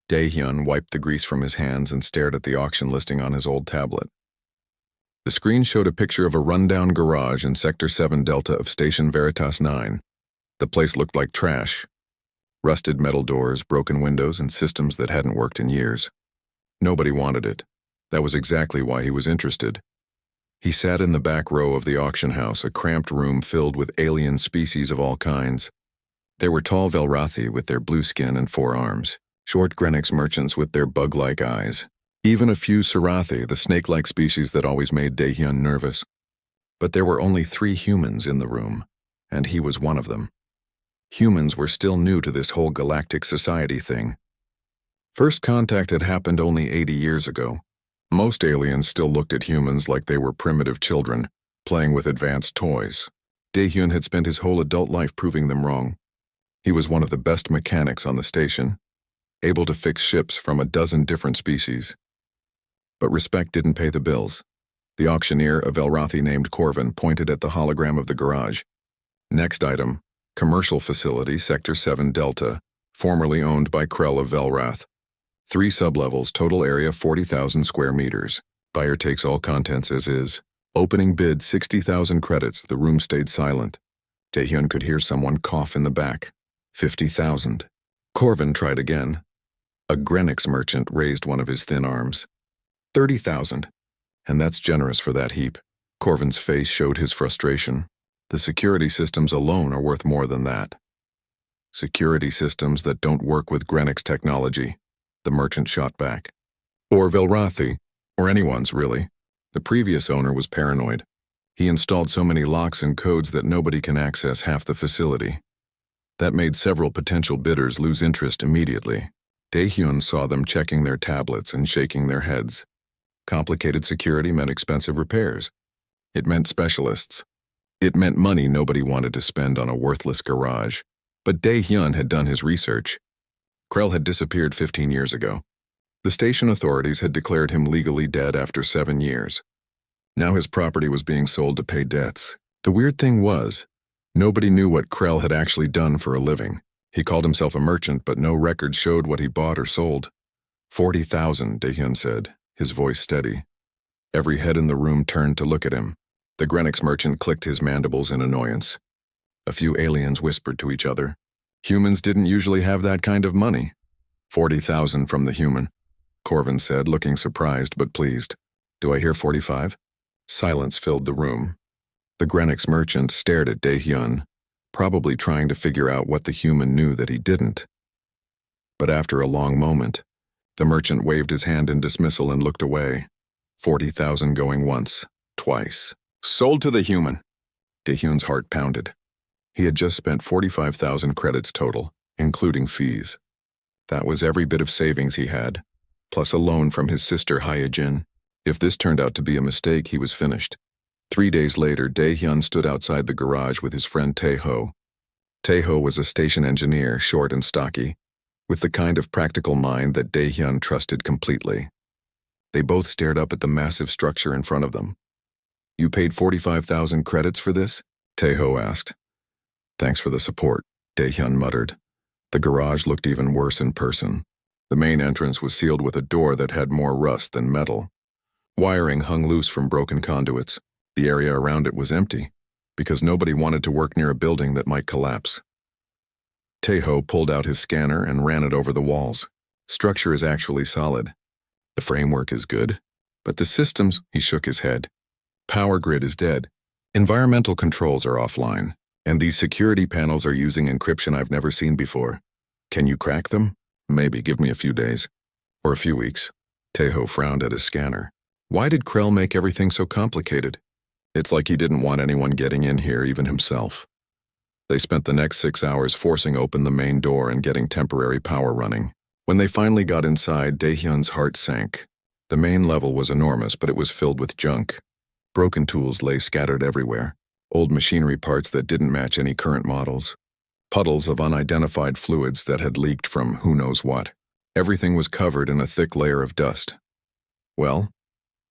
Dae-hyun wiped the grease from his hands and stared at the auction listing on his old tablet. The screen showed a picture of a rundown garage in Sector 7 Delta of Station Veritas 9. The place looked like trash. Rusted metal doors, broken windows, and systems that hadn't worked in years. Nobody wanted it. That was exactly why he was interested. He sat in the back row of the auction house, a cramped room filled with alien species of all kinds. There were tall Velrathi with their blue skin and 4 arms, short Greenwich merchants with their bug-like eyes, even a few Sarathi, the snake-like species that always made Dae-hyun nervous. But there were only 3 humans in the room, and he was one of them. Humans were still new to this whole galactic society thing. First contact had happened only 80 years ago. Most aliens still looked at humans like they were primitive children, playing with advanced toys. Dae-hyun had spent his whole adult life proving them wrong. He was one of the best mechanics on the station, able to fix ships from a dozen different species. But respect didn't pay the bills. The auctioneer, a Velrathi named Corvin, pointed at the hologram of the garage. Next item, commercial facility, Sector 7 Delta, formerly owned by Krell of Velrath. 3 sublevels, total area 40,000 square meters. Buyer takes all contents as is. Opening bid 60,000 credits. The room stayed silent. Dae-hyun could hear someone cough in the back. 50,000. Corvin tried again. A Greenwich merchant raised one of his thin arms. 30,000. And that's generous for that heap. Corvin's face showed his frustration. The security systems alone are worth more than that. Security systems that don't work with Greenwich technology, the merchant shot back. Or Velrathi, or anyone's really. The previous owner was paranoid. He installed so many locks and codes that nobody can access half the facility. That made several potential bidders lose interest immediately. Dae-hyun saw them checking their tablets and shaking their heads. Complicated security meant expensive repairs. It meant specialists. It meant money nobody wanted to spend on a worthless garage. But Dae-hyun had done his research. Krell had disappeared 15 years ago. The station authorities had declared him legally dead after 7 years. Now his property was being sold to pay debts. The weird thing was, nobody knew what Krell had actually done for a living. He called himself a merchant, but no records showed what he bought or sold. 40,000, Dae-hyun said, his voice steady. Every head in the room turned to look at him. The Greenwich merchant clicked his mandibles in annoyance. A few aliens whispered to each other. Humans didn't usually have that kind of money. 40,000 from the human, Corvin said, looking surprised but pleased. Do I hear 45? Silence filled the room. The Greenwich merchant stared at Dae-hyun, probably trying to figure out what the human knew that he didn't. But after a long moment, the merchant waved his hand in dismissal and looked away. 40,000 going once, twice. Sold to the human. Dae-hyun's heart pounded. He had just spent 45,000 credits total, including fees. That was every bit of savings he had, plus a loan from his sister Hyejin. If this turned out to be a mistake, he was finished. 3 days later, Dae-hyun stood outside the garage with his friend Tae-ho. Tae-ho was a station engineer, short and stocky, with the kind of practical mind that Dae-hyun trusted completely. They both stared up at the massive structure in front of them. You paid 45,000 credits for this? Tae-ho asked. Thanks for the support, Dae-hyun muttered. The garage looked even worse in person. The main entrance was sealed with a door that had more rust than metal. Wiring hung loose from broken conduits. The area around it was empty, because nobody wanted to work near a building that might collapse. Tae-ho pulled out his scanner and ran it over the walls. Structure is actually solid. The framework is good, but the systems, he shook his head. Power grid is dead. Environmental controls are offline, and these security panels are using encryption I've never seen before. Can you crack them? Maybe, give me a few days. Or a few weeks. Tae-ho frowned at his scanner. Why did Krell make everything so complicated? It's like he didn't want anyone getting in here, even himself. They spent the next 6 hours forcing open the main door and getting temporary power running. When they finally got inside, Dae-hyun's heart sank. The main level was enormous, but it was filled with junk. Broken tools lay scattered everywhere. Old machinery parts that didn't match any current models. Puddles of unidentified fluids that had leaked from who knows what. Everything was covered in a thick layer of dust. Well,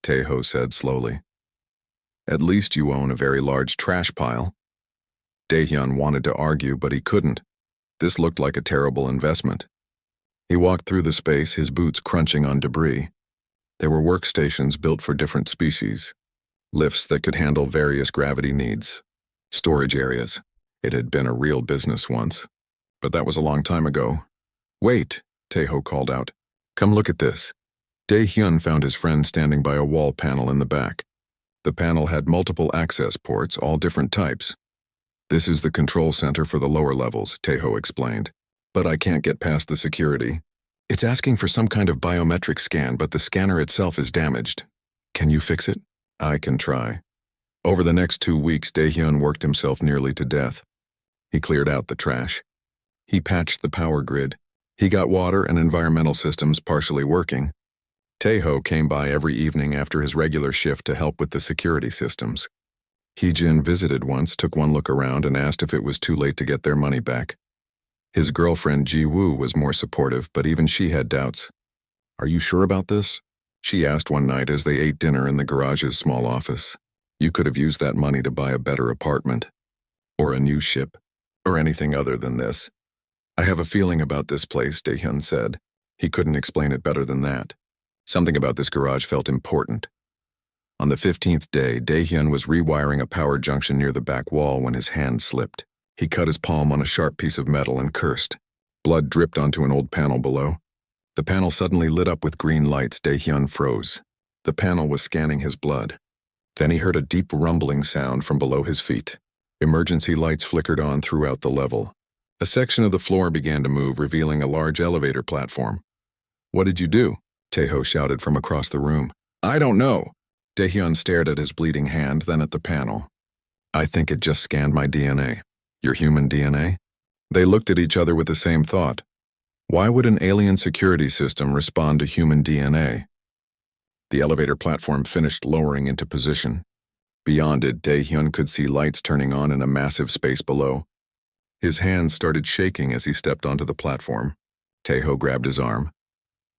Tae-ho said slowly. At least you own a very large trash pile. Dae-hyun wanted to argue, but he couldn't. This looked like a terrible investment. He walked through the space, his boots crunching on debris. There were workstations built for different species, lifts that could handle various gravity needs, storage areas. It had been a real business once, but that was a long time ago. "Wait," Taeho called out. "Come look at this." Dae-hyun found his friend standing by a wall panel in the back. The panel had multiple access ports, all different types. "This is the control center for the lower levels," Taeho explained. "But I can't get past the security. It's asking for some kind of biometric scan, but the scanner itself is damaged. Can you fix it?" "I can try." Over the next 2 weeks, Dae-hyun worked himself nearly to death. He cleared out the trash. He patched the power grid. He got water and environmental systems partially working. Taeho came by every evening after his regular shift to help with the security systems. Heejin visited once, took one look around, and asked if it was too late to get their money back. His girlfriend Ji-woo was more supportive, but even she had doubts. "Are you sure about this?" she asked one night as they ate dinner in the garage's small office. "You could have used that money to buy a better apartment, or a new ship, or anything other than this." "I have a feeling about this place," Dae-hyun said. He couldn't explain it better than that. Something about this garage felt important. On the 15th day, Dae-hyun was rewiring a power junction near the back wall when his hand slipped. He cut his palm on a sharp piece of metal and cursed. Blood dripped onto an old panel below. The panel suddenly lit up with green lights. Dae-hyun froze. The panel was scanning his blood. Then he heard a deep rumbling sound from below his feet. Emergency lights flickered on throughout the level. A section of the floor began to move, revealing a large elevator platform. "What did you do?" Taeho shouted from across the room. "I don't know." Dae-hyun stared at his bleeding hand, then at the panel. "I think it just scanned my DNA. Your human DNA?" They looked at each other with the same thought. Why would an alien security system respond to human DNA? The elevator platform finished lowering into position. Beyond it, Dae-hyun could see lights turning on in a massive space below. His hands started shaking as he stepped onto the platform. Taeho grabbed his arm.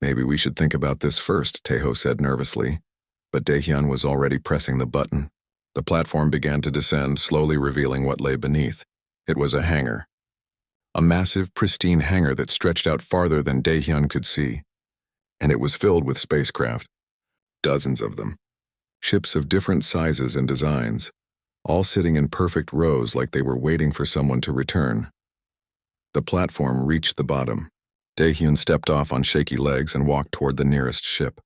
"Maybe we should think about this first," Taeho said nervously. But Dae-hyun was already pressing the button. The platform began to descend, slowly revealing what lay beneath. It was a hangar. A massive, pristine hangar that stretched out farther than Dae-hyun could see. And it was filled with spacecraft. Dozens of them. Ships of different sizes and designs, all sitting in perfect rows like they were waiting for someone to return. The platform reached the bottom. Dae-hyun stepped off on shaky legs and walked toward the nearest ship.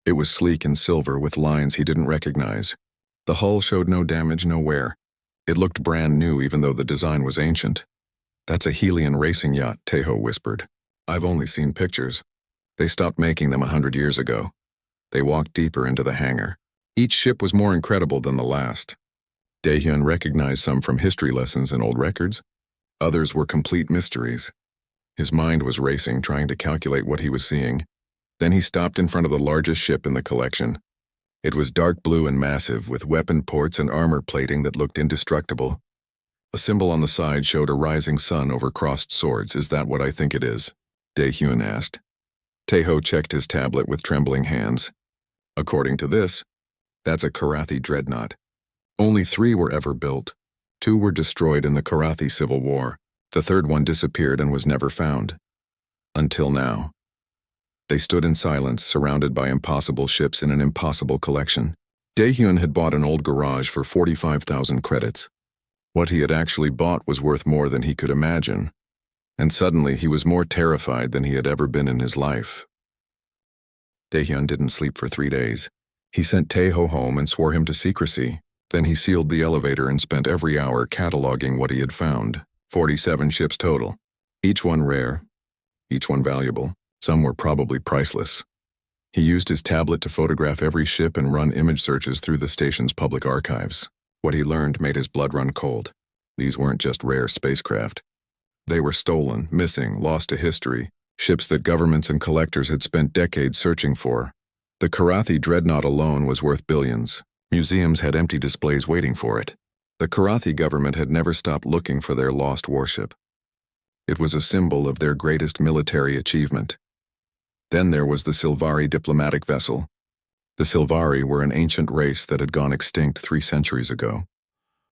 It was sleek and silver with lines he didn't recognize. The hull showed no damage, no wear. It looked brand new even though the design was ancient. "That's a Helian racing yacht," Taeho whispered. "I've only seen pictures. They stopped making them 100 years ago." They walked deeper into the hangar. Each ship was more incredible than the last. Dae-hyun recognized some from history lessons and old records. Others were complete mysteries. His mind was racing, trying to calculate what he was seeing. Then he stopped in front of the largest ship in the collection. It was dark blue and massive, with weapon ports and armor plating that looked indestructible. A symbol on the side showed a rising sun over crossed swords. "Is that what I think it is?" Dae-hyun asked. Taeho checked his tablet with trembling hands. "According to this, that's a Karathi dreadnought. Only 3 were ever built. 2 were destroyed in the Karathi Civil War. The third one disappeared and was never found. Until now." They stood in silence, surrounded by impossible ships in an impossible collection. Dae-hyun had bought an old garage for 45,000 credits. What he had actually bought was worth more than he could imagine. And suddenly he was more terrified than he had ever been in his life. Dae-hyun didn't sleep for 3 days. He sent Taeho home and swore him to secrecy. Then he sealed the elevator and spent every hour cataloging what he had found. 47 ships total. Each one rare. Each one valuable. Some were probably priceless. He used his tablet to photograph every ship and run image searches through the station's public archives. What he learned made his blood run cold. These weren't just rare spacecraft. They were stolen, missing, lost to history, ships that governments and collectors had spent decades searching for. The Karathi dreadnought alone was worth billions. Museums had empty displays waiting for it. The Karathi government had never stopped looking for their lost warship. It was a symbol of their greatest military achievement. Then there was the Silvari diplomatic vessel. The Silvari were an ancient race that had gone extinct 3 centuries ago.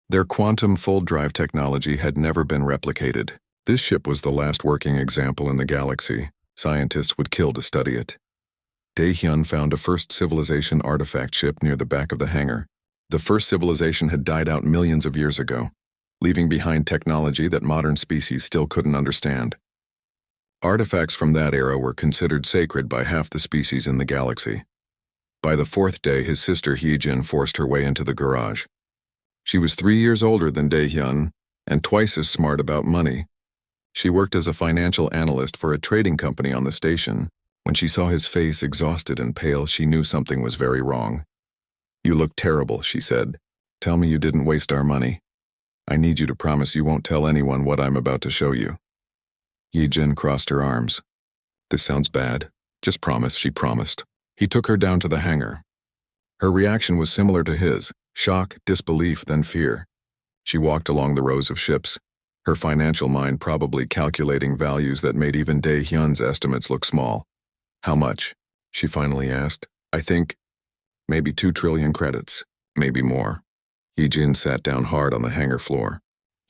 Their quantum full-drive technology had never been replicated. This ship was the last working example in the galaxy, Scientists would kill to study it. Dae-hyun found a first civilization artifact ship near the back of the hangar. The first civilization had died out millions of years ago, leaving behind technology that modern species still couldn't understand. Artifacts from that era were considered sacred by half the species in the galaxy. By the fourth day, his sister Hee-jin forced her way into the garage. She was 3 years older than Dae-hyun and twice as smart about money. She worked as a financial analyst for a trading company on the station. When she saw his face exhausted and pale, she knew something was very wrong. "You look terrible," she said. "Tell me you didn't waste our money. I need you to promise you won't tell anyone what I'm about to show you." Hee-jin crossed her arms. "This sounds bad. Just promise," she promised. He took her down to the hangar. Her reaction was similar to his: shock, disbelief, then fear. She walked along the rows of ships, her financial mind probably calculating values that made even Dae-hyun's estimates look small. "How much?" she finally asked. "I think maybe 2 trillion credits, maybe more." Hee-jin sat down hard on the hangar floor.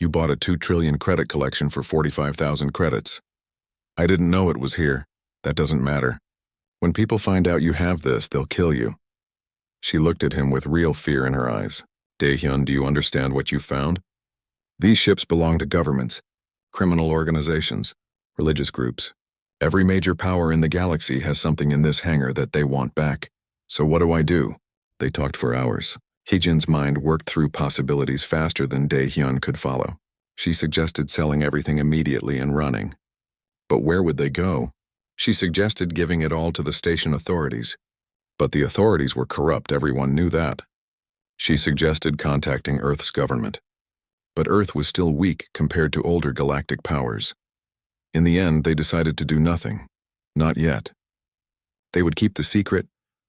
"You bought a 2 trillion credit collection for 45,000 credits. I didn't know it was here. That doesn't matter. When people find out you have this, they'll kill you." She looked at him with real fear in her eyes. "Dae-hyun, do you understand what you found? These ships belong to governments, criminal organizations, religious groups. Every major power in the galaxy has something in this hangar that they want back. So what do I do?" They talked for hours. Hee-jin's mind worked through possibilities faster than Dae-hyun could follow. She suggested selling everything immediately and running. But where would they go? She suggested giving it all to the station authorities. But the authorities were corrupt, everyone knew that. She suggested contacting Earth's government. But Earth was still weak compared to older galactic powers. In the end, they decided to do nothing. Not yet. They would keep the secret,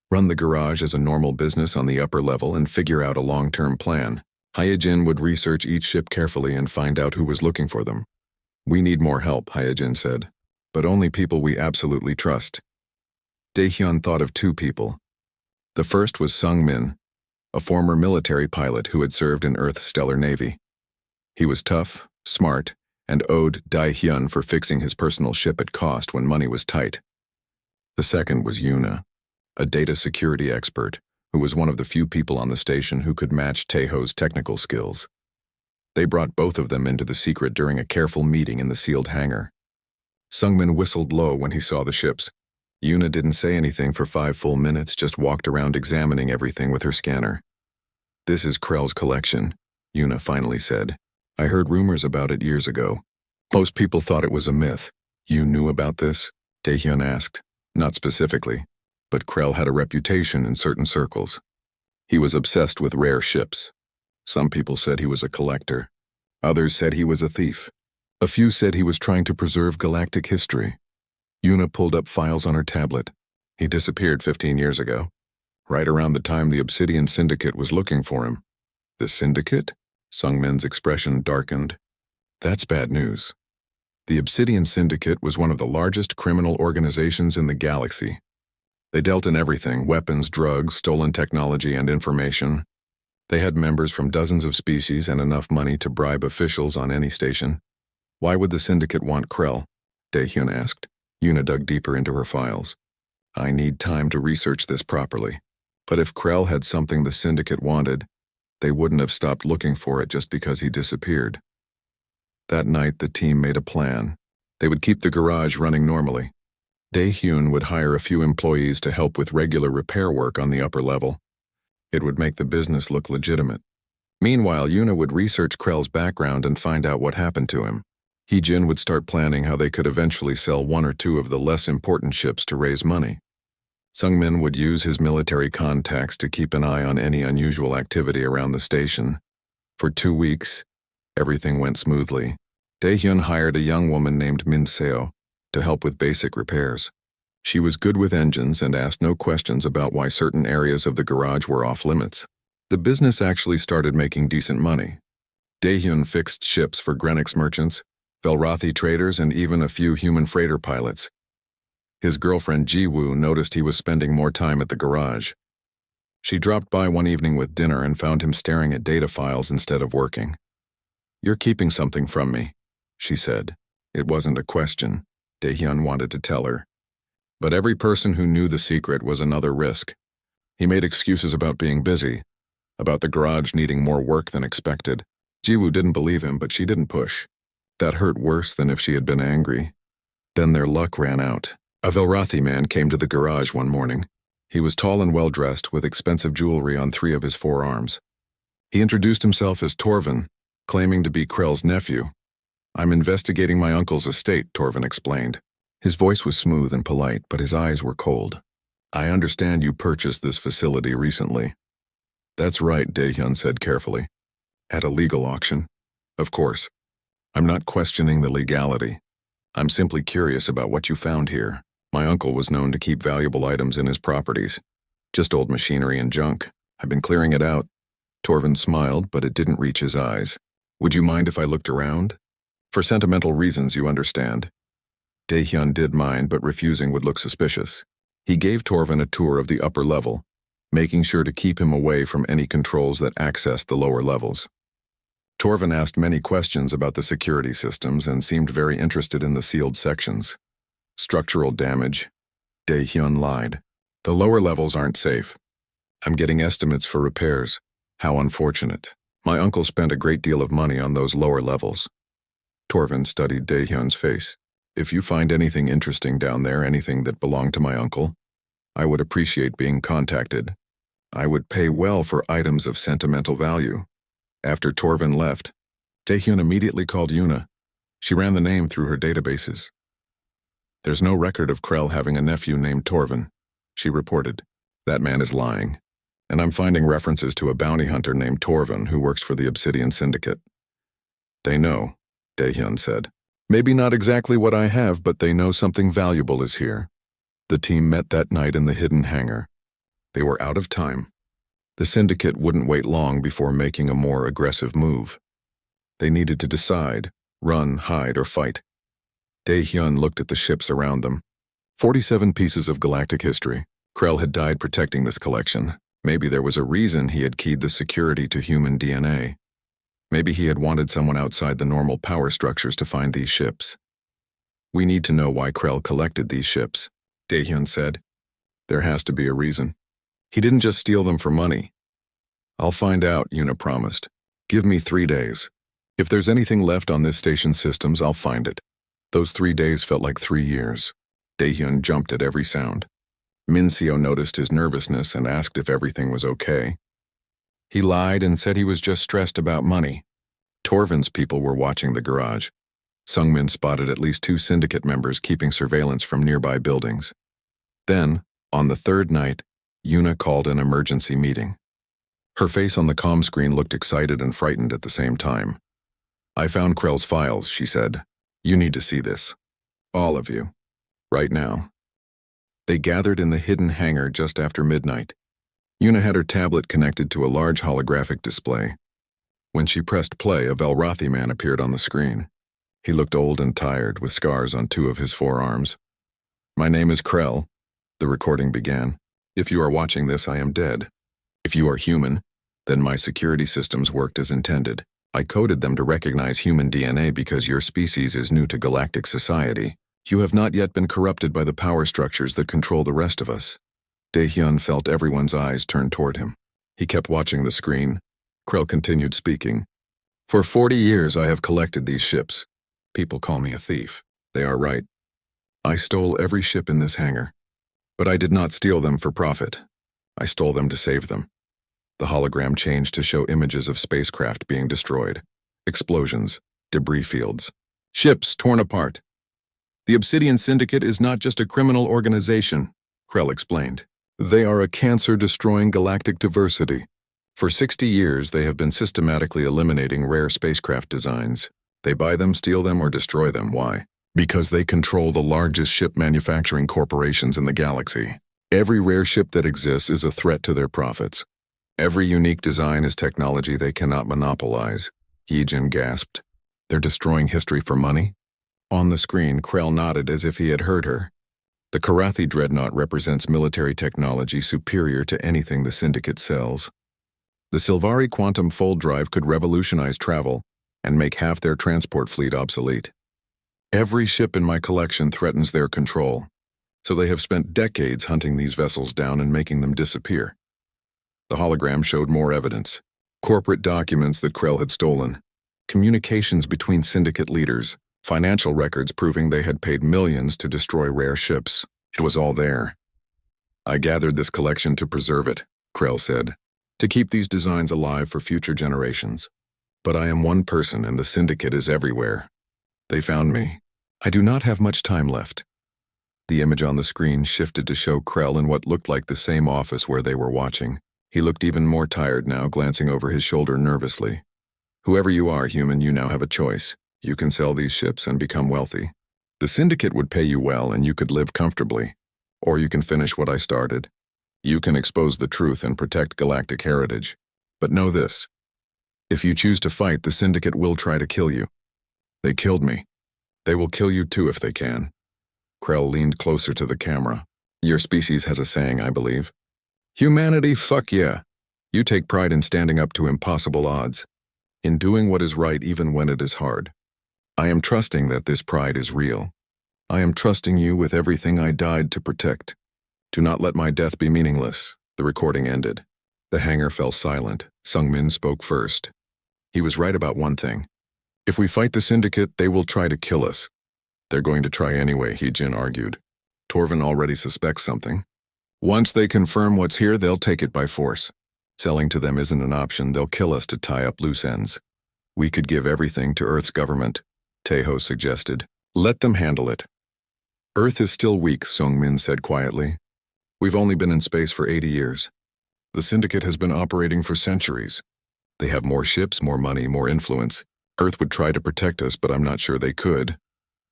run the garage as a normal business on the upper level, and figure out a long-term plan. Hee-jin would research each ship carefully and find out who was looking for them. "We need more help," Hee-jin said, "but only people we absolutely trust." Dae-hyun thought of 2 people. The first was Sung-min, a former military pilot who had served in Earth's stellar navy. He was tough, smart, and owed Dae-hyun for fixing his personal ship at cost when money was tight. The second was Yuna, a data security expert who was one of the few people on the station who could match Taeho's technical skills. They brought both of them into the secret during a careful meeting in the sealed hangar. Sungmin whistled low when he saw the ships. Yuna didn't say anything for 5 full minutes, just walked around examining everything with her scanner. "This is Krell's collection," Yuna finally said. "I heard rumors about it years ago. Most people thought it was a myth." "You knew about this?" Dae-hyun asked. "Not specifically, but Krell had a reputation in certain circles. He was obsessed with rare ships. Some people said he was a collector. Others said he was a thief. A few said he was trying to preserve galactic history." Yuna pulled up files on her tablet. "He disappeared 15 years ago, right around the time the Obsidian Syndicate was looking for him." "The Syndicate?" Sungmin's expression darkened. "That's bad news. The Obsidian Syndicate was one of the largest criminal organizations in the galaxy. They dealt in everything: weapons, drugs, stolen technology, and information. They had members from dozens of species and enough money to bribe officials on any station." "Why would the Syndicate want Krell?" Dae-hyun asked. Yuna dug deeper into her files. "I need time to research this properly. But if Krell had something the Syndicate wanted, they wouldn't have stopped looking for it just because he disappeared." That night, the team made a plan. They would keep the garage running normally. Dae-hyun would hire a few employees to help with regular repair work on the upper level. It would make the business look legitimate. Meanwhile, Yuna would research Krell's background and find out what happened to him. Hee-jin would start planning how they could eventually sell 1 or 2 of the less important ships to raise money. Sungmin would use his military contacts to keep an eye on any unusual activity around the station. For 2 weeks, everything went smoothly. Dae-hyun hired a young woman named Min Seo to help with basic repairs. She was good with engines and asked no questions about why certain areas of the garage were off limits. The business actually started making decent money. Dae-hyun fixed ships for Greenwich merchants, Velrathi traders, and even a few human freighter pilots. His girlfriend Ji-woo noticed he was spending more time at the garage. She dropped by one evening with dinner and found him staring at data files instead of working. "You're keeping something from me," she said. It wasn't a question. Dae-hyun wanted to tell her. But every person who knew the secret was another risk. He made excuses about being busy, about the garage needing more work than expected. Jiwoo didn't believe him, but she didn't push. That hurt worse than if she had been angry. Then their luck ran out. A Velrathi man came to the garage one morning. He was tall and well-dressed, with expensive jewelry on 3 of his forearms. He introduced himself as Torvin, claiming to be Krell's nephew. "I'm investigating my uncle's estate," Torvin explained. His voice was smooth and polite, but his eyes were cold. "I understand you purchased this facility recently." "That's right," Daehyun said carefully. "At a legal auction?" "Of course. I'm not questioning the legality. I'm simply curious about what you found here. My uncle was known to keep valuable items in his properties. Just old machinery and junk. I've been clearing it out." Torvin smiled, but it didn't reach his eyes. "Would you mind if I looked around?" "For sentimental reasons, you understand." Daehyun did mind, but refusing would look suspicious. He gave Torvin a tour of the upper level, making sure to keep him away from any controls that accessed the lower levels. Torvin asked many questions about the security systems and seemed very interested in the sealed sections. "Structural damage." Daehyun lied. "The lower levels aren't safe. I'm getting estimates for repairs." "How unfortunate. My uncle spent a great deal of money on those lower levels." Torvin studied Daehyun's face. "If you find anything interesting down there, anything that belonged to my uncle, I would appreciate being contacted. I would pay well for items of sentimental value." After Torvin left, Daehyun immediately called Yuna. She ran the name through her databases. "There's no record of Krell having a nephew named Torvin," she reported. "That man is lying. And I'm finding references to a bounty hunter named Torvin who works for the Obsidian Syndicate." "They know," Daehyun said. "Maybe not exactly what I have, but they know something valuable is here." The team met that night in the hidden hangar. They were out of time. The Syndicate wouldn't wait long before making a more aggressive move. They needed to decide, run, hide, or fight. Daehyun looked at the ships around them. 47 pieces of galactic history. Krell had died protecting this collection. Maybe there was a reason he had keyed the security to human DNA. Maybe he had wanted someone outside the normal power structures to find these ships. "We need to know why Krell collected these ships," Daehyun said. "There has to be a reason. He didn't just steal them for money." "I'll find out," Yuna promised. "Give me 3 days. If there's anything left on this station's systems, I'll find it." Those 3 days felt like 3 years. Daehyun jumped at every sound. Min-seo noticed his nervousness and asked if everything was okay. He lied and said he was just stressed about money. Torvin's people were watching the garage. Sungmin spotted at least 2 syndicate members keeping surveillance from nearby buildings. Then, on the 3rd night, Yuna called an emergency meeting. Her face on the comm screen looked excited and frightened at the same time. "I found Krell's files," she said. "You need to see this. All of you. Right now." They gathered in the hidden hangar just after midnight. Yuna had her tablet connected to a large holographic display. When she pressed play, a Velrathi man appeared on the screen. He looked old and tired, with scars on 2 of his forearms. "My name is Krell," the recording began. "If you are watching this, I am dead. If you are human, then my security systems worked as intended. I coded them to recognize human DNA because your species is new to galactic society. You have not yet been corrupted by the power structures that control the rest of us." Daehyun felt everyone's eyes turn toward him. He kept watching the screen. Krell continued speaking. "For 40 years I have collected these ships. People call me a thief. They are right. I stole every ship in this hangar. But I did not steal them for profit. I stole them to save them." The hologram changed to show images of spacecraft being destroyed. Explosions, debris fields, ships torn apart. "The Obsidian Syndicate is not just a criminal organization," Krell explained. "They are a cancer destroying galactic diversity. For 60 years, they have been systematically eliminating rare spacecraft designs. They buy them, steal them, or destroy them. Why? Because they control the largest ship manufacturing corporations in the galaxy. Every rare ship that exists is a threat to their profits. Every unique design is technology they cannot monopolize." Yijin gasped. "They're destroying history for money?" On the screen, Krell nodded as if he had heard her. "The Karathi Dreadnought represents military technology superior to anything the Syndicate sells. The Silvari Quantum Fold Drive could revolutionize travel and make half their transport fleet obsolete. Every ship in my collection threatens their control. So they have spent decades hunting these vessels down and making them disappear. The hologram showed more evidence. Corporate documents that Krell had stolen, communications between syndicate leaders, financial records proving they had paid millions to destroy rare ships. It was all there. I gathered this collection to preserve it, Krell said, to keep these designs alive for future generations. But I am one person and the syndicate is everywhere. They found me. I do not have much time left. The image on the screen shifted to show Krell in what looked like the same office where they were watching. He looked even more tired now, glancing over his shoulder nervously. Whoever you are, human, you now have a choice. You can sell these ships and become wealthy. The syndicate would pay you well and you could live comfortably. Or you can finish what I started. You can expose the truth and protect galactic heritage. But know this. If you choose to fight, the syndicate will try to kill you. They killed me. They will kill you too if they can. Krell leaned closer to the camera. Your species has a saying, I believe. Humanity, fuck yeah. You take pride in standing up to impossible odds, in doing what is right even when it is hard. I am trusting that this pride is real. I am trusting you with everything I died to protect. Do not let my death be meaningless. The recording ended. The hangar fell silent. Sung-min spoke first. He was right about one thing. If we fight the syndicate, they will try to kill us. They're going to try anyway, Hee-jin argued. Torvin already suspects something. Once they confirm what's here, they'll take it by force. Selling to them isn't an option. They'll kill us to tie up loose ends. We could give everything to Earth's government, Taeho suggested. Let them handle it. Earth is still weak, Sung-min said quietly. We've only been in space for 80 years. The syndicate has been operating for centuries. They have more ships, more money, more influence. Earth would try to protect us, but I'm not sure they could.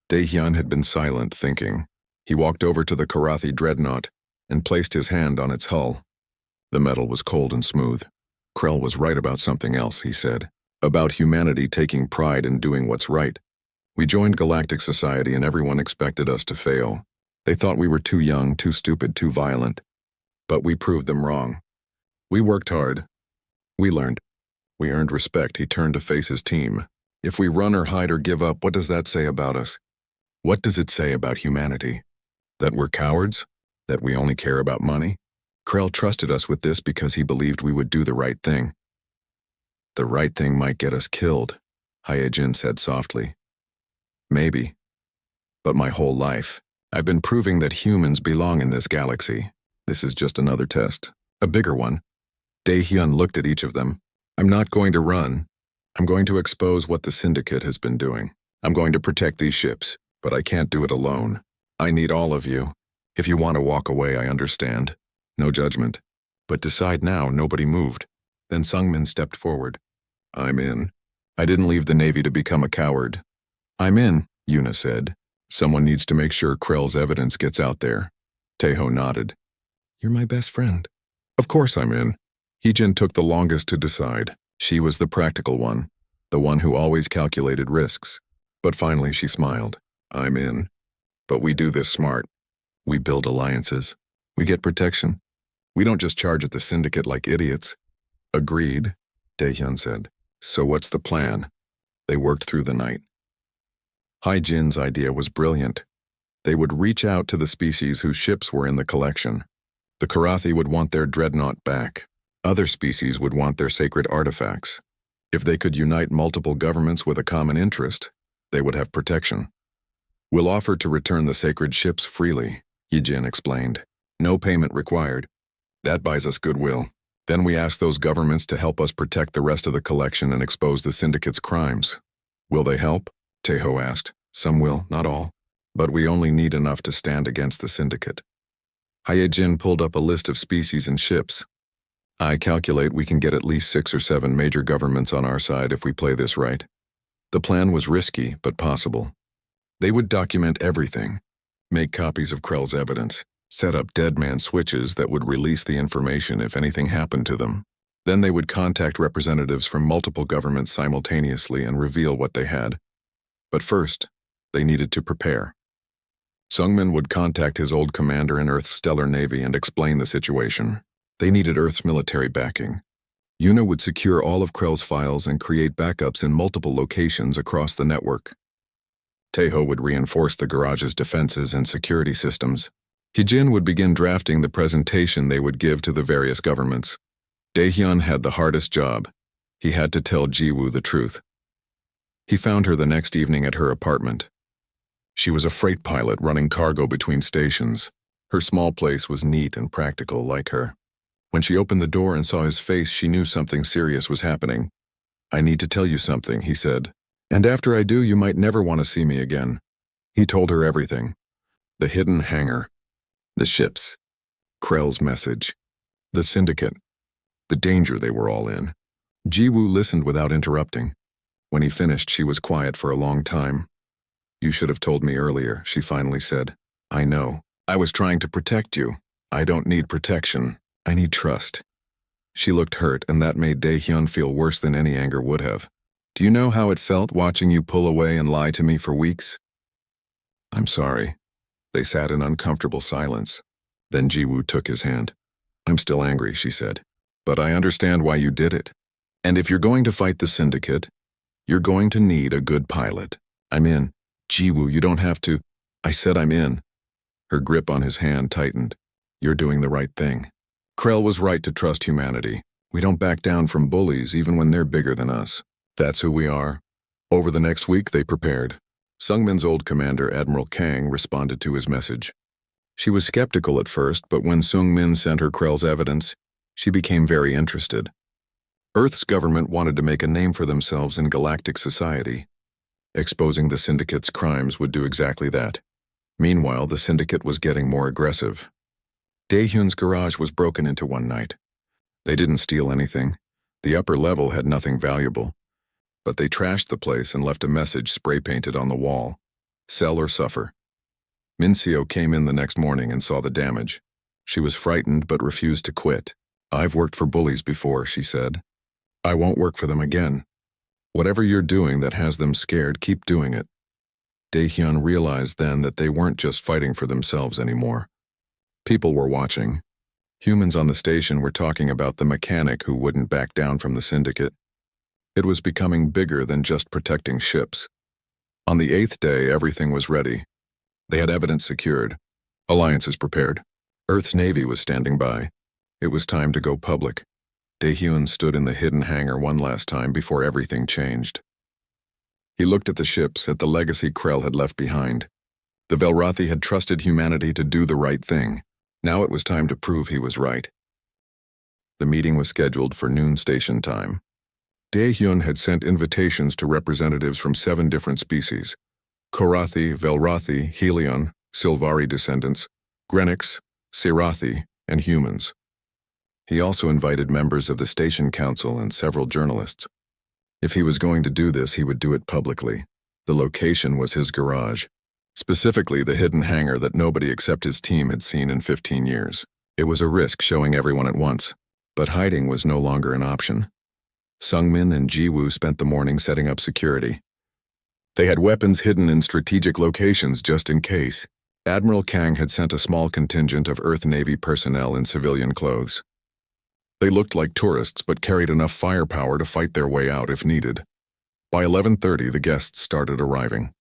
Daehyun had been silent, thinking. He walked over to the Karathi dreadnought and placed his hand on its hull. The metal was cold and smooth. Krell was right about something else, he said. About humanity taking pride in doing what's right. We joined Galactic Society and everyone expected us to fail. They thought we were too young, too stupid, too violent. But we proved them wrong. We worked hard. We learned. We earned respect. He turned to face his team. If we run or hide or give up, what does that say about us? What does it say about humanity? That we're cowards? That we only care about money? Krell trusted us with this because he believed we would do the right thing. The right thing might get us killed, Hye-jin said softly. Maybe. But my whole life, I've been proving that humans belong in this galaxy. This is just another test. A bigger one. Daehyun looked at each of them. I'm not going to run. I'm going to expose what the syndicate has been doing. I'm going to protect these ships, but I can't do it alone. I need all of you. If you want to walk away, I understand. No judgment. But decide now. Nobody moved. Then Sung-min stepped forward. I'm in. I didn't leave the Navy to become a coward. I'm in, Yuna said. Someone needs to make sure Krell's evidence gets out there. Taeho nodded. You're my best friend. Of course I'm in. Hee-jin took the longest to decide. She was the practical one, the one who always calculated risks. But finally she smiled. I'm in. But we do this smart. We build alliances. We get protection. We don't just charge at the syndicate like idiots. Agreed, Daehyun said. So what's the plan? They worked through the night. Hye-jin's idea was brilliant. They would reach out to the species whose ships were in the collection. The Karathi would want their dreadnought back. Other species would want their sacred artifacts. If they could unite multiple governments with a common interest, they would have protection. We'll offer to return the sacred ships freely, Hee-jin explained. No payment required. That buys us goodwill. Then we ask those governments to help us protect the rest of the collection and expose the syndicate's crimes. Will they help? Taeho asked. Some will, not all. But we only need enough to stand against the syndicate. Hye-jin pulled up a list of species and ships. I calculate we can get at least 6 or 7 major governments on our side if we play this right. The plan was risky, but possible. They would document everything, make copies of Krell's evidence, set up dead man switches that would release the information if anything happened to them. Then they would contact representatives from multiple governments simultaneously and reveal what they had. But first, they needed to prepare. Sung-min would contact his old commander in Earth's stellar navy and explain the situation. They needed Earth's military backing. Yuna would secure all of Krell's files and create backups in multiple locations across the network. Taeho would reinforce the garage's defenses and security systems. Hee-jin would begin drafting the presentation they would give to the various governments. Dae-hyun had the hardest job. He had to tell Ji-woo the truth. He found her the next evening at her apartment. She was a freight pilot running cargo between stations. Her small place was neat and practical like her. When she opened the door and saw his face, she knew something serious was happening. "I need to tell you something," he said. "And after I do, you might never want to see me again." He told her everything. The hidden hangar. The ships. Krell's message. The syndicate. The danger they were all in. Ji-woo listened without interrupting. When he finished, she was quiet for a long time. "You should have told me earlier," she finally said. "I know. I was trying to protect you. I don't need protection. I need trust." She looked hurt, and that made Dae-hyun feel worse than any anger would have. "Do you know how it felt watching you pull away and lie to me for weeks?" "I'm sorry." They sat in uncomfortable silence. Then Ji-woo took his hand. "I'm still angry," she said. "But I understand why you did it. And if you're going to fight the syndicate, you're going to need a good pilot. I'm in. Ji-woo, you don't have to." "I said I'm in." Her grip on his hand tightened. "You're doing the right thing. Krell was right to trust humanity. We don't back down from bullies even when they're bigger than us. That's who we are." Over the next week, they prepared. Sungmin's old commander, Admiral Kang, responded to his message. She was skeptical at first, but when Sungmin sent her Krell's evidence, she became very interested. Earth's government wanted to make a name for themselves in galactic society. Exposing the syndicate's crimes would do exactly that. Meanwhile, the syndicate was getting more aggressive. Dae-hyun's garage was broken into one night. They didn't steal anything. The upper level had nothing valuable. But they trashed the place and left a message spray-painted on the wall. "Sell or suffer." Min-seo came in the next morning and saw the damage. She was frightened but refused to quit. "I've worked for bullies before," she said. "I won't work for them again. Whatever you're doing that has them scared, keep doing it." Dae-hyun realized then that they weren't just fighting for themselves anymore. People were watching. Humans on the station were talking about the mechanic who wouldn't back down from the syndicate. It was becoming bigger than just protecting ships. On the 8th day, everything was ready. They had evidence secured. Alliances prepared. Earth's Navy was standing by. It was time to go public. Dae-hyun stood in the hidden hangar one last time before everything changed. He looked at the ships, at the legacy Krell had left behind. The Velrathi had trusted humanity to do the right thing. Now it was time to prove he was right. The meeting was scheduled for noon station time. Dae-hyun had sent invitations to representatives from 7 different species: Korathi, Velrathi, Helion, Silvari descendants, Greenix, Serathi, and humans. He also invited members of the station council and several journalists. If he was going to do this, he would do it publicly. The location was his garage, specifically the hidden hangar that nobody except his team had seen in 15 years. It was a risk showing everyone at once, but hiding was no longer an option. Sungmin and Ji-woo spent the morning setting up security. They had weapons hidden in strategic locations just in case. Admiral Kang had sent a small contingent of Earth Navy personnel in civilian clothes. They looked like tourists but carried enough firepower to fight their way out if needed. By 11:30, the guests started arriving.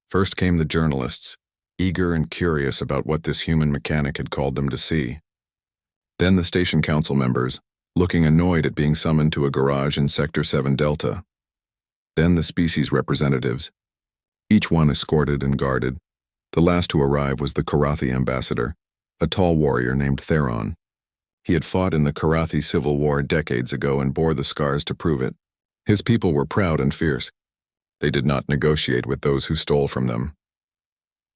First came the journalists, eager and curious about what this human mechanic had called them to see. Then the station council members, looking annoyed at being summoned to a garage in Sector 7 Delta. Then the species representatives, each one escorted and guarded. The last to arrive was the Korathi ambassador, a tall warrior named Theron. He had fought in the Korathi Civil War decades ago and bore the scars to prove it. His people were proud and fierce. They did not negotiate with those who stole from them.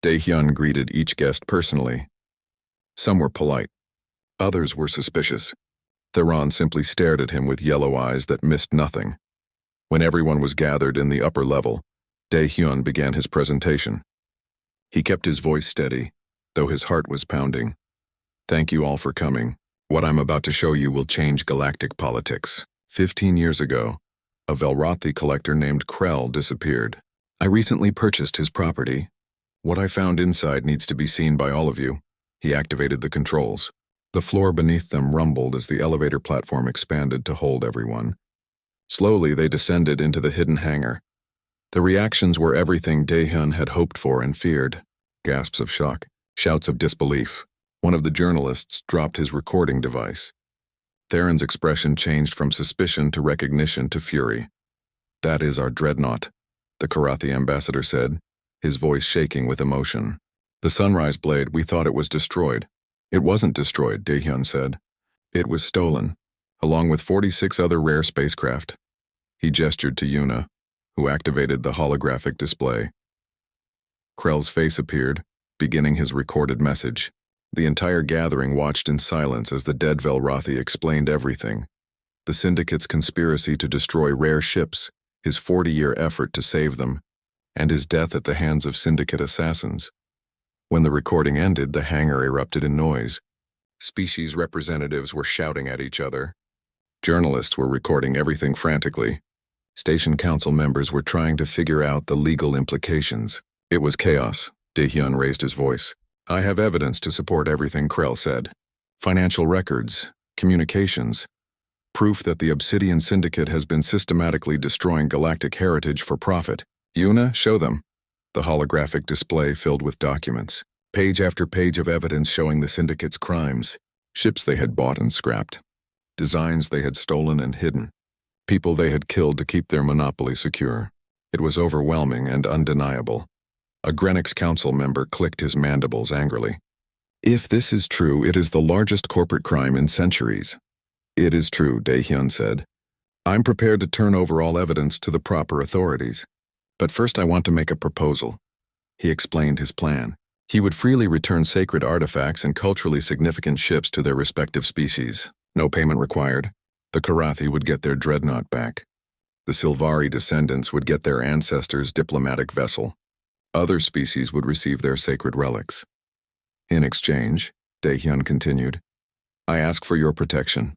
Dae-hyun greeted each guest personally. Some were polite. Others were suspicious. Theron simply stared at him with yellow eyes that missed nothing. When everyone was gathered in the upper level, Dae-hyun began his presentation. He kept his voice steady, though his heart was pounding. "Thank you all for coming. What I'm about to show you will change galactic politics. 15 years ago, a Velrathi collector named Krell disappeared. I recently purchased his property. What I found inside needs to be seen by all of you." He activated the controls. The floor beneath them rumbled as the elevator platform expanded to hold everyone. Slowly, they descended into the hidden hangar. The reactions were everything Dae-hyun had hoped for and feared. Gasps of shock, shouts of disbelief, One of the journalists dropped his recording device. Theron's expression changed from suspicion to recognition to fury. "That is our dreadnought," the Karathi ambassador said, his voice shaking with emotion. "The Sunrise Blade, we thought it was destroyed." "It wasn't destroyed," Daehyun said. "It was stolen, along with 46 other rare spacecraft." He gestured to Yuna, who activated the holographic display. Krell's face appeared, beginning his recorded message. The entire gathering watched in silence as the dead Velrathi explained everything. The Syndicate's conspiracy to destroy rare ships, his 40-year effort to save them, and his death at the hands of Syndicate assassins. When the recording ended, the hangar erupted in noise. Species representatives were shouting at each other. Journalists were recording everything frantically. Station council members were trying to figure out the legal implications. It was chaos. Daehyun raised his voice. "I have evidence to support everything Krell said. Financial records, communications, proof that the Obsidian Syndicate has been systematically destroying galactic heritage for profit. Yuna, show them." The holographic display filled with documents. Page after page of evidence showing the Syndicate's crimes. Ships they had bought and scrapped. Designs they had stolen and hidden. People they had killed to keep their monopoly secure. It was overwhelming and undeniable. A Greenwich Council member clicked his mandibles angrily. "If this is true, it is the largest corporate crime in centuries." "It is true," Daehyun said. "I'm prepared to turn over all evidence to the proper authorities. But first I want to make a proposal." He explained his plan. He would freely return sacred artifacts and culturally significant ships to their respective species. No payment required. The Karathi would get their dreadnought back. The Silvari descendants would get their ancestors' diplomatic vessel. Other species would receive their sacred relics. "In exchange," Daehyun continued, "I ask for your protection.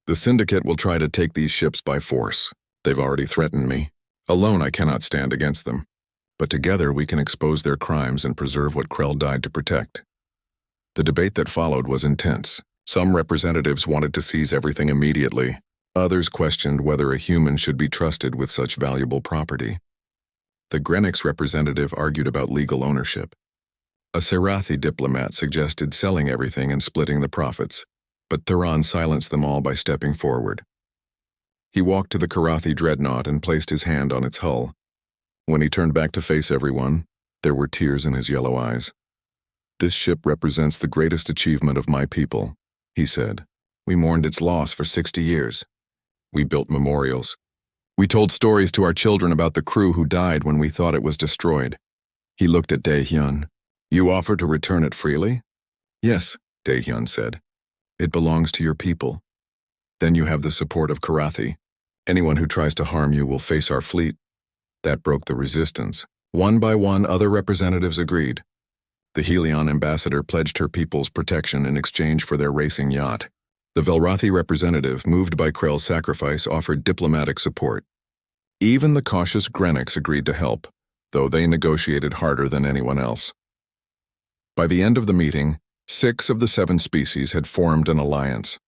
The Syndicate will try to take these ships by force. They've already threatened me. Alone I cannot stand against them. But together we can expose their crimes and preserve what Krell died to protect." The debate that followed was intense. Some representatives wanted to seize everything immediately. Others questioned whether a human should be trusted with such valuable property. The Greenwich representative argued about legal ownership. A Serathi diplomat suggested selling everything and splitting the profits, but Theron silenced them all by stepping forward. He walked to the Karathi dreadnought and placed his hand on its hull. When he turned back to face everyone, there were tears in his yellow eyes. "This ship represents the greatest achievement of my people," he said. "We mourned its loss for 60 years. We built memorials. We told stories to our children about the crew who died when we thought it was destroyed." He looked at Daehyun. "You offer to return it freely?" "Yes," Daehyun said. "It belongs to your people. Then you have the support of Karathi. Anyone who tries to harm you will face our fleet." That broke the resistance. One by one, other representatives agreed. The Helion ambassador pledged her people's protection in exchange for their racing yacht. The Velrathi representative, moved by Krell's sacrifice, offered diplomatic support. Even the cautious Greenwich agreed to help, though they negotiated harder than anyone else. By the end of the meeting, 6 of the 7 species had formed an alliance.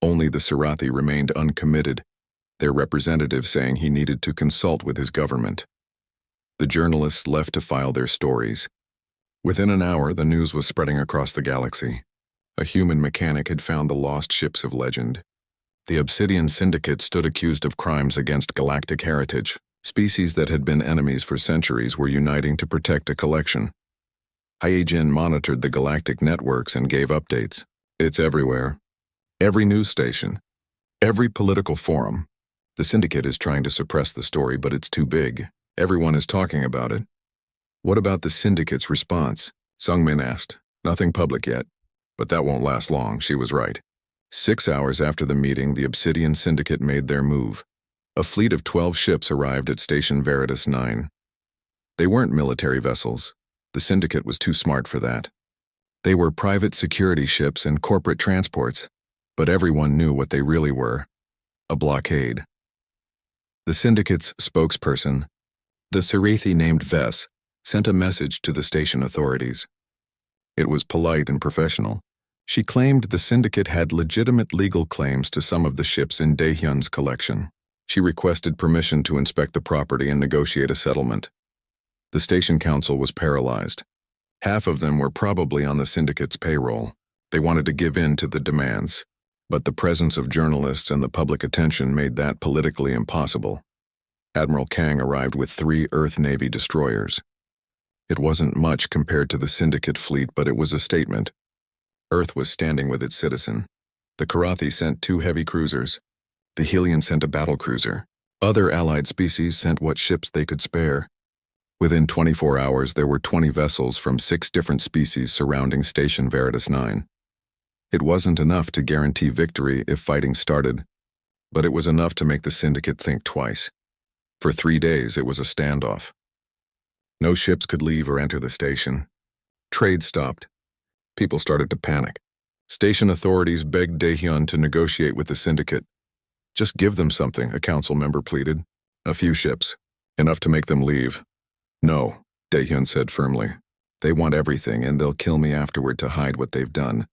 Only the Serathi remained uncommitted, their representative saying he needed to consult with his government. The journalists left to file their stories. Within an hour, the news was spreading across the galaxy. A human mechanic had found the lost ships of legend. The Obsidian Syndicate stood accused of crimes against galactic heritage. Species that had been enemies for centuries were uniting to protect a collection. Hyejin monitored the galactic networks and gave updates. "It's everywhere. Every news station. Every political forum. The Syndicate is trying to suppress the story, but it's too big. Everyone is talking about it." "What about the Syndicate's response?" Sungmin asked. "Nothing public yet. But that won't last long," she was right. 6 hours after the meeting, the Obsidian Syndicate made their move. A fleet of 12 ships arrived at Station Veritas 9. They weren't military vessels. The Syndicate was too smart for that. They were private security ships and corporate transports, but everyone knew what they really were: a blockade. The Syndicate's spokesperson, the Serathi named Vess, sent a message to the station authorities. It was polite and professional. She claimed the Syndicate had legitimate legal claims to some of the ships in Daehyun's collection. She requested permission to inspect the property and negotiate a settlement. The station council was paralyzed. Half of them were probably on the Syndicate's payroll. They wanted to give in to the demands, but the presence of journalists and the public attention made that politically impossible. Admiral Kang arrived with 3 Earth Navy destroyers. It wasn't much compared to the Syndicate fleet, but it was a statement. Earth was standing with its citizen. The Karathi sent 2 heavy cruisers. The Helion sent a battlecruiser. Other allied species sent what ships they could spare. Within 24 hours, there were 20 vessels from 6 different species surrounding Station Veritas 9. It wasn't enough to guarantee victory if fighting started, but it was enough to make the Syndicate think twice. For 3 days, it was a standoff. No ships could leave or enter the station. Trade stopped. People started to panic. Station authorities begged Daehyun to negotiate with the Syndicate. Just give them something, a council member pleaded. A few ships. Enough to make them leave. No, Daehyun said firmly. They want everything, and they'll kill me afterward to hide what they've done.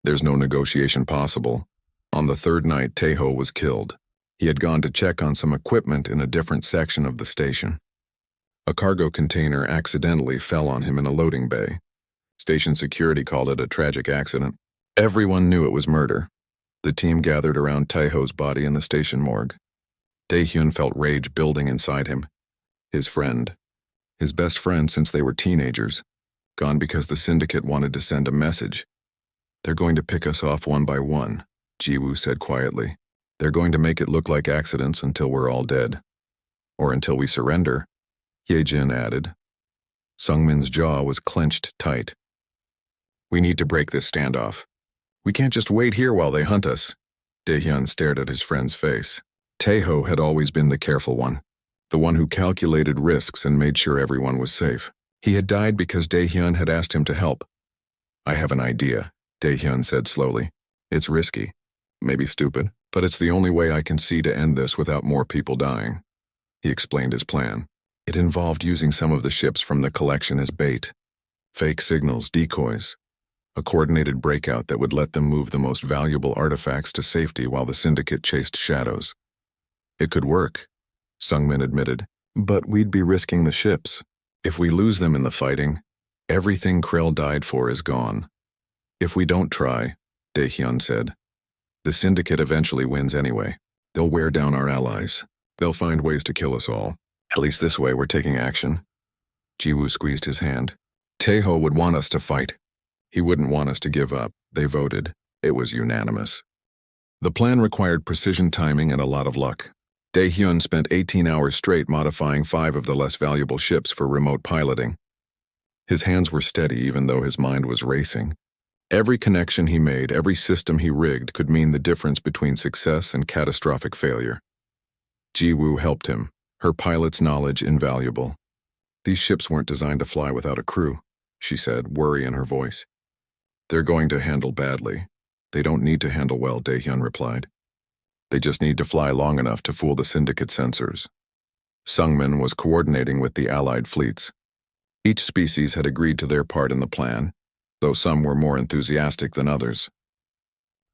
There's no negotiation possible. On the 3rd night, Taeho was killed. He had gone to check on some equipment in a different section of the station. A cargo container accidentally fell on him in a loading bay. Station security called it a tragic accident. Everyone knew it was murder. The team gathered around Taeho's body in the station morgue. Daehyun felt rage building inside him. His friend. His best friend since they were teenagers. Gone because the Syndicate wanted to send a message. They're going to pick us off one by one, Jiwoo said quietly. They're going to make it look like accidents until we're all dead. Or until we surrender, Yejin added. Sungmin's jaw was clenched tight. We need to break this standoff. We can't just wait here while they hunt us. Daehyun stared at his friend's face. Taeho had always been the careful one, the one who calculated risks and made sure everyone was safe. He had died because Daehyun had asked him to help. I have an idea, Daehyun said slowly. It's risky, maybe stupid, but it's the only way I can see to end this without more people dying. He explained his plan. It involved using some of the ships from the collection as bait. Fake signals, decoys. A coordinated breakout that would let them move the most valuable artifacts to safety while the Syndicate chased shadows. It could work, Sungmin admitted, but we'd be risking the ships. If we lose them in the fighting, everything Krell died for is gone. If we don't try, Daehyun said, the Syndicate eventually wins anyway. They'll wear down our allies. They'll find ways to kill us all. At least this way we're taking action. Jiwoo squeezed his hand. Taeho would want us to fight. He wouldn't want us to give up. They voted. It was unanimous. The plan required precision timing and a lot of luck. Daehyun spent 18 hours straight modifying 5 of the less valuable ships for remote piloting. His hands were steady even though his mind was racing. Every connection he made, every system he rigged could mean the difference between success and catastrophic failure. Jiwoo helped him, her pilot's knowledge invaluable. These ships weren't designed to fly without a crew, she said, worry in her voice. They're going to handle badly. They don't need to handle well, Daehyun replied. They just need to fly long enough to fool the Syndicate sensors. Sungmin was coordinating with the Allied fleets. Each species had agreed to their part in the plan, though some were more enthusiastic than others.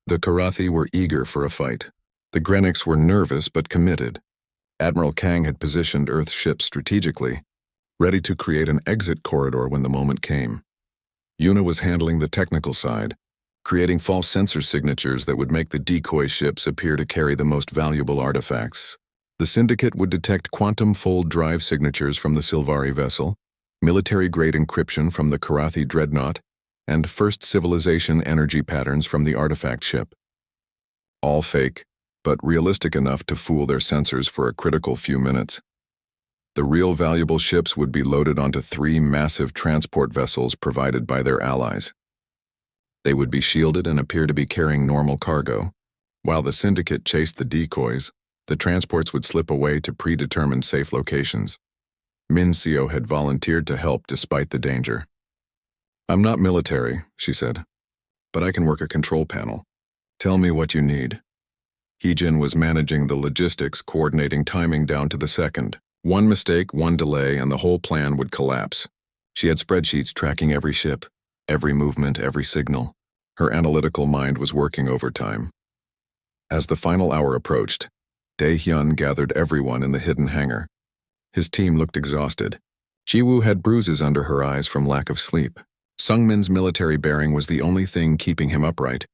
The Karathi were eager for a fight. The Grenics were nervous but committed. Admiral Kang had positioned Earth ships strategically, ready to create an exit corridor when the moment came. Yuna was handling the technical side, creating false sensor signatures that would make the decoy ships appear to carry the most valuable artifacts. The Syndicate would detect quantum fold drive signatures from the Sylvari vessel, military-grade encryption from the Karathi dreadnought, and first civilization energy patterns from the artifact ship. All fake, but realistic enough to fool their sensors for a critical few minutes. The real valuable ships would be loaded onto 3 massive transport vessels provided by their allies. They would be shielded and appear to be carrying normal cargo. While the Syndicate chased the decoys, the transports would slip away to predetermined safe locations. Min Seo had volunteered to help despite the danger. I'm not military, she said, but I can work a control panel. Tell me what you need. Heejin was managing the logistics, coordinating timing down to the second. One mistake, one delay, and the whole plan would collapse. She had spreadsheets tracking every ship, every movement, every signal. Her analytical mind was working overtime. As the final hour approached, Daehyun gathered everyone in the hidden hangar. His team looked exhausted. Jiwoo had bruises under her eyes from lack of sleep. Sungmin's military bearing was the only thing keeping him upright.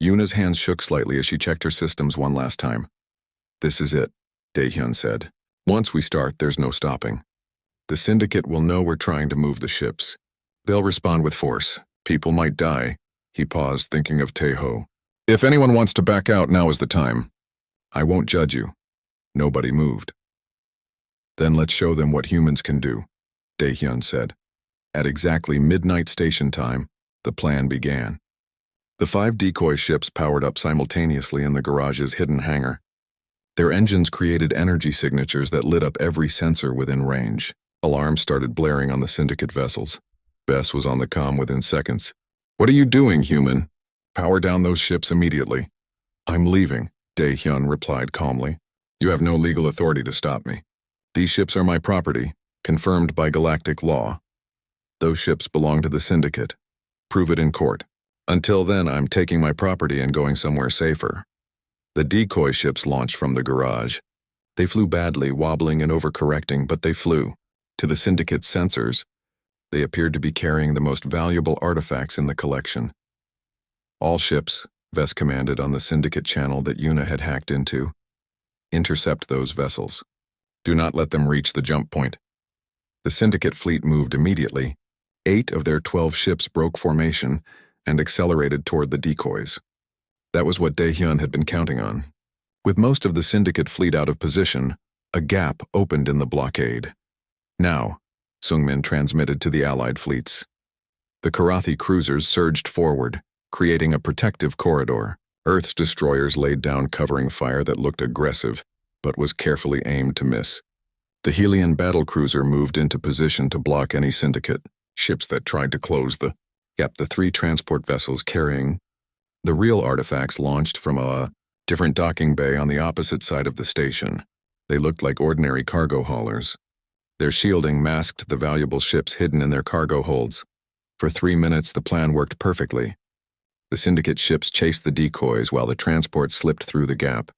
Yuna's hands shook slightly as she checked her systems one last time. "This is it," Daehyun said. "Once we start, there's no stopping. The Syndicate will know we're trying to move the ships. They'll respond with force. People might die." He paused, thinking of Taeho. "If anyone wants to back out, now is the time. I won't judge you." Nobody moved. "Then let's show them what humans can do," Daehyun said. At exactly midnight station time, the plan began. The 5 decoy ships powered up simultaneously in the garage's hidden hangar. Their engines created energy signatures that lit up every sensor within range. Alarms started blaring on the Syndicate vessels. Bess was on the comm within seconds. "What are you doing, human? Power down those ships immediately." "I'm leaving," Daehyun replied calmly. "You have no legal authority to stop me. These ships are my property, confirmed by galactic law. Those ships belong to the Syndicate. Prove it in court. Until then, I'm taking my property and going somewhere safer." The decoy ships launched from the garage. They flew badly, wobbling and overcorrecting, but they flew. To the Syndicate's sensors, they appeared to be carrying the most valuable artifacts in the collection. "All ships," Vess commanded on the Syndicate channel that Yuna had hacked into, "intercept those vessels. Do not let them reach the jump point." The Syndicate fleet moved immediately. 8 of their 12 ships broke formation and accelerated toward the decoys. That was what Daehyun had been counting on. With most of the Syndicate fleet out of position, a gap opened in the blockade. "Now," Sungmin transmitted to the Allied fleets. The Karathi cruisers surged forward, creating a protective corridor. Earth's destroyers laid down covering fire that looked aggressive, but was carefully aimed to miss. The Helion battlecruiser moved into position to block any Syndicate ships that tried to close the gap. The 3 transport vessels carrying the real artifacts launched from a different docking bay on the opposite side of the station. They looked like ordinary cargo haulers. Their shielding masked the valuable ships hidden in their cargo holds. For 3 minutes, the plan worked perfectly. The Syndicate ships chased the decoys while the transport slipped through the gap.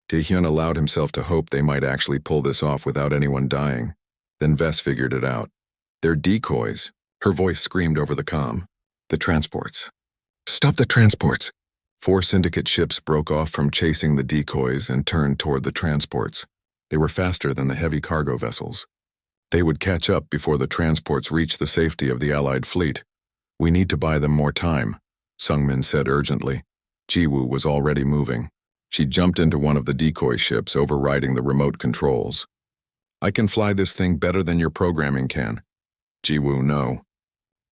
Daehyun allowed himself to hope they might actually pull this off without anyone dying. Then Vess figured it out. "They're decoys." Her voice screamed over the comm. "The transports. Stop the transports!" 4 Syndicate ships broke off from chasing the decoys and turned toward the transports. They were faster than the heavy cargo vessels. They would catch up before the transports reached the safety of the Allied fleet. "We need to buy them more time," Sungmin said urgently. Jiwoo was already moving. She jumped into one of the decoy ships, overriding the remote controls. "I can fly this thing better than your programming can." "Jiwoo, no,"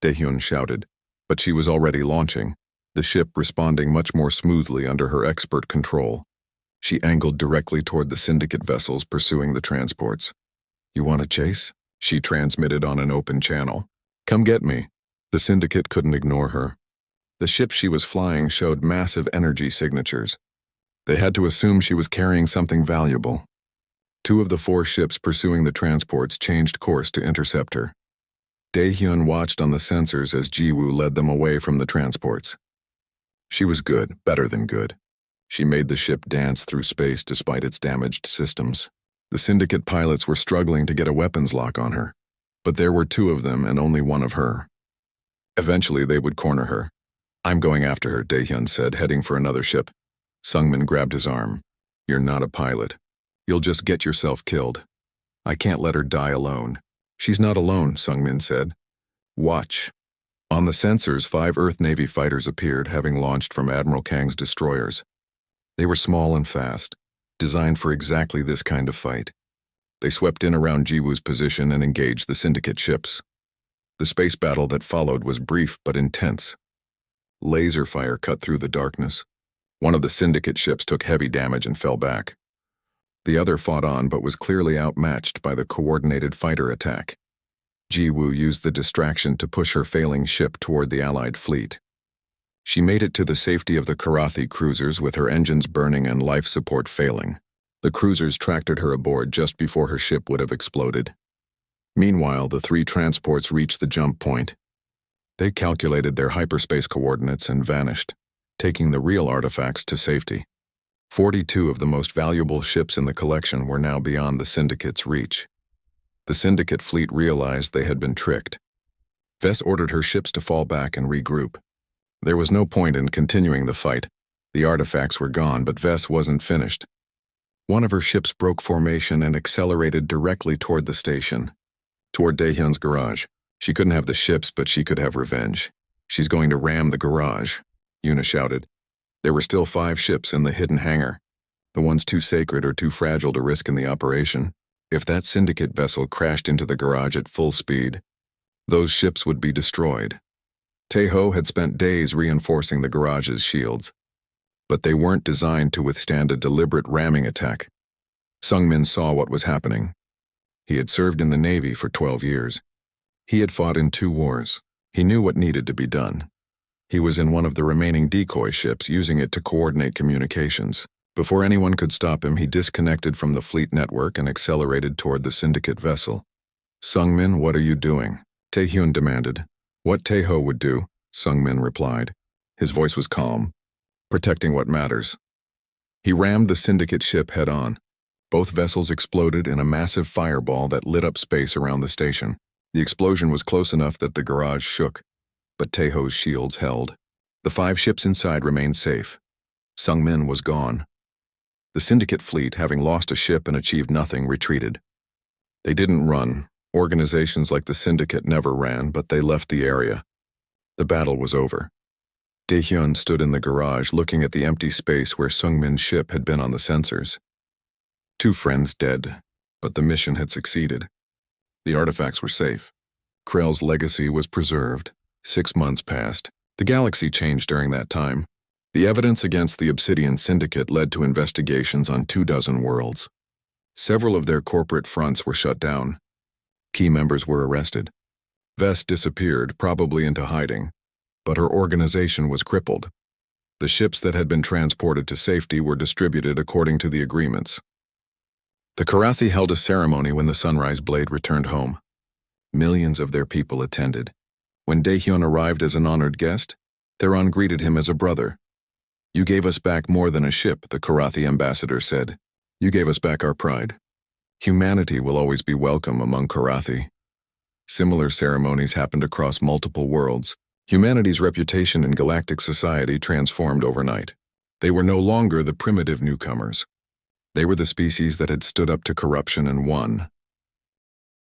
Daehyun shouted, but she was already launching, the ship responding much more smoothly under her expert control. She angled directly toward the Syndicate vessels pursuing the transports. "You want to chase?" she transmitted on an open channel. "Come get me." The Syndicate couldn't ignore her. The ship she was flying showed massive energy signatures. They had to assume she was carrying something valuable. 2 of the 4 ships pursuing the transports changed course to intercept her. Daehyun watched on the sensors as Jiwoo led them away from the transports. She was good, better than good. She made the ship dance through space despite its damaged systems. The Syndicate pilots were struggling to get a weapons lock on her, but there were 2 of them and only 1 of her. Eventually they would corner her. "I'm going after her," Daehyun said, heading for another ship. Sungmin grabbed his arm. "You're not a pilot. You'll just get yourself killed. I can't let her die alone." "She's not alone," Sungmin said. "Watch." On the sensors, 5 Earth Navy fighters appeared, having launched from Admiral Kang's destroyers. They were small and fast, designed for exactly this kind of fight. They swept in around Jiwoo's position and engaged the Syndicate ships. The space battle that followed was brief but intense. Laser fire cut through the darkness. One of the Syndicate ships took heavy damage and fell back. The other fought on but was clearly outmatched by the coordinated fighter attack. Jiwoo used the distraction to push her failing ship toward the Allied fleet. She made it to the safety of the Karathi cruisers with her engines burning and life support failing. The cruisers tractored her aboard just before her ship would have exploded. Meanwhile, the 3 transports reached the jump point. They calculated their hyperspace coordinates and vanished, taking the real artifacts to safety. 42 of the most valuable ships in the collection were now beyond the Syndicate's reach. The Syndicate fleet realized they had been tricked. Vess ordered her ships to fall back and regroup. There was no point in continuing the fight. The artifacts were gone, but Vess wasn't finished. One of her ships broke formation and accelerated directly toward the station, toward Daehyun's garage. She couldn't have the ships, but she could have revenge. She's going to ram the garage, Yuna shouted. There were still 5 ships in the hidden hangar, the ones too sacred or too fragile to risk in the operation. If that syndicate vessel crashed into the garage at full speed, those ships would be destroyed. Taeho had spent days reinforcing the garage's shields, but they weren't designed to withstand a deliberate ramming attack. Sungmin saw what was happening. He had served in the Navy for 12 years. He had fought in 2 wars. He knew what needed to be done. He was in one of the remaining decoy ships, using it to coordinate communications. Before anyone could stop him, he disconnected from the fleet network and accelerated toward the syndicate vessel. Sungmin, what are you doing? Taehyun demanded. What Taeho would do, Sungmin replied. His voice was calm. Protecting what matters. He rammed the syndicate ship head-on. Both vessels exploded in a massive fireball that lit up space around the station. The explosion was close enough that the garage shook, but Taeho's shields held. The 5 ships inside remained safe. Sungmin was gone. The syndicate fleet, having lost a ship and achieved nothing, retreated. They didn't run. Organizations like the syndicate never ran, but they left the area. The battle was over. Daehyun stood in the garage looking at the empty space where Sungmin's ship had been on the sensors. 2 friends dead, but the mission had succeeded. The artifacts were safe. Krell's legacy was preserved. 6 months passed. The galaxy changed during that time. The evidence against the Obsidian Syndicate led to investigations on 24 worlds. Several of their corporate fronts were shut down. Key members were arrested. Vess disappeared, probably into hiding, but her organization was crippled. The ships that had been transported to safety were distributed according to the agreements. The Karathi held a ceremony when the Sunrise Blade returned home. Millions of their people attended. When Daehyun arrived as an honored guest, Theron greeted him as a brother. You gave us back more than a ship, the Karathi ambassador said. You gave us back our pride. Humanity will always be welcome among Karathi. Similar ceremonies happened across multiple worlds. Humanity's reputation in galactic society transformed overnight. They were no longer the primitive newcomers. They were the species that had stood up to corruption and won.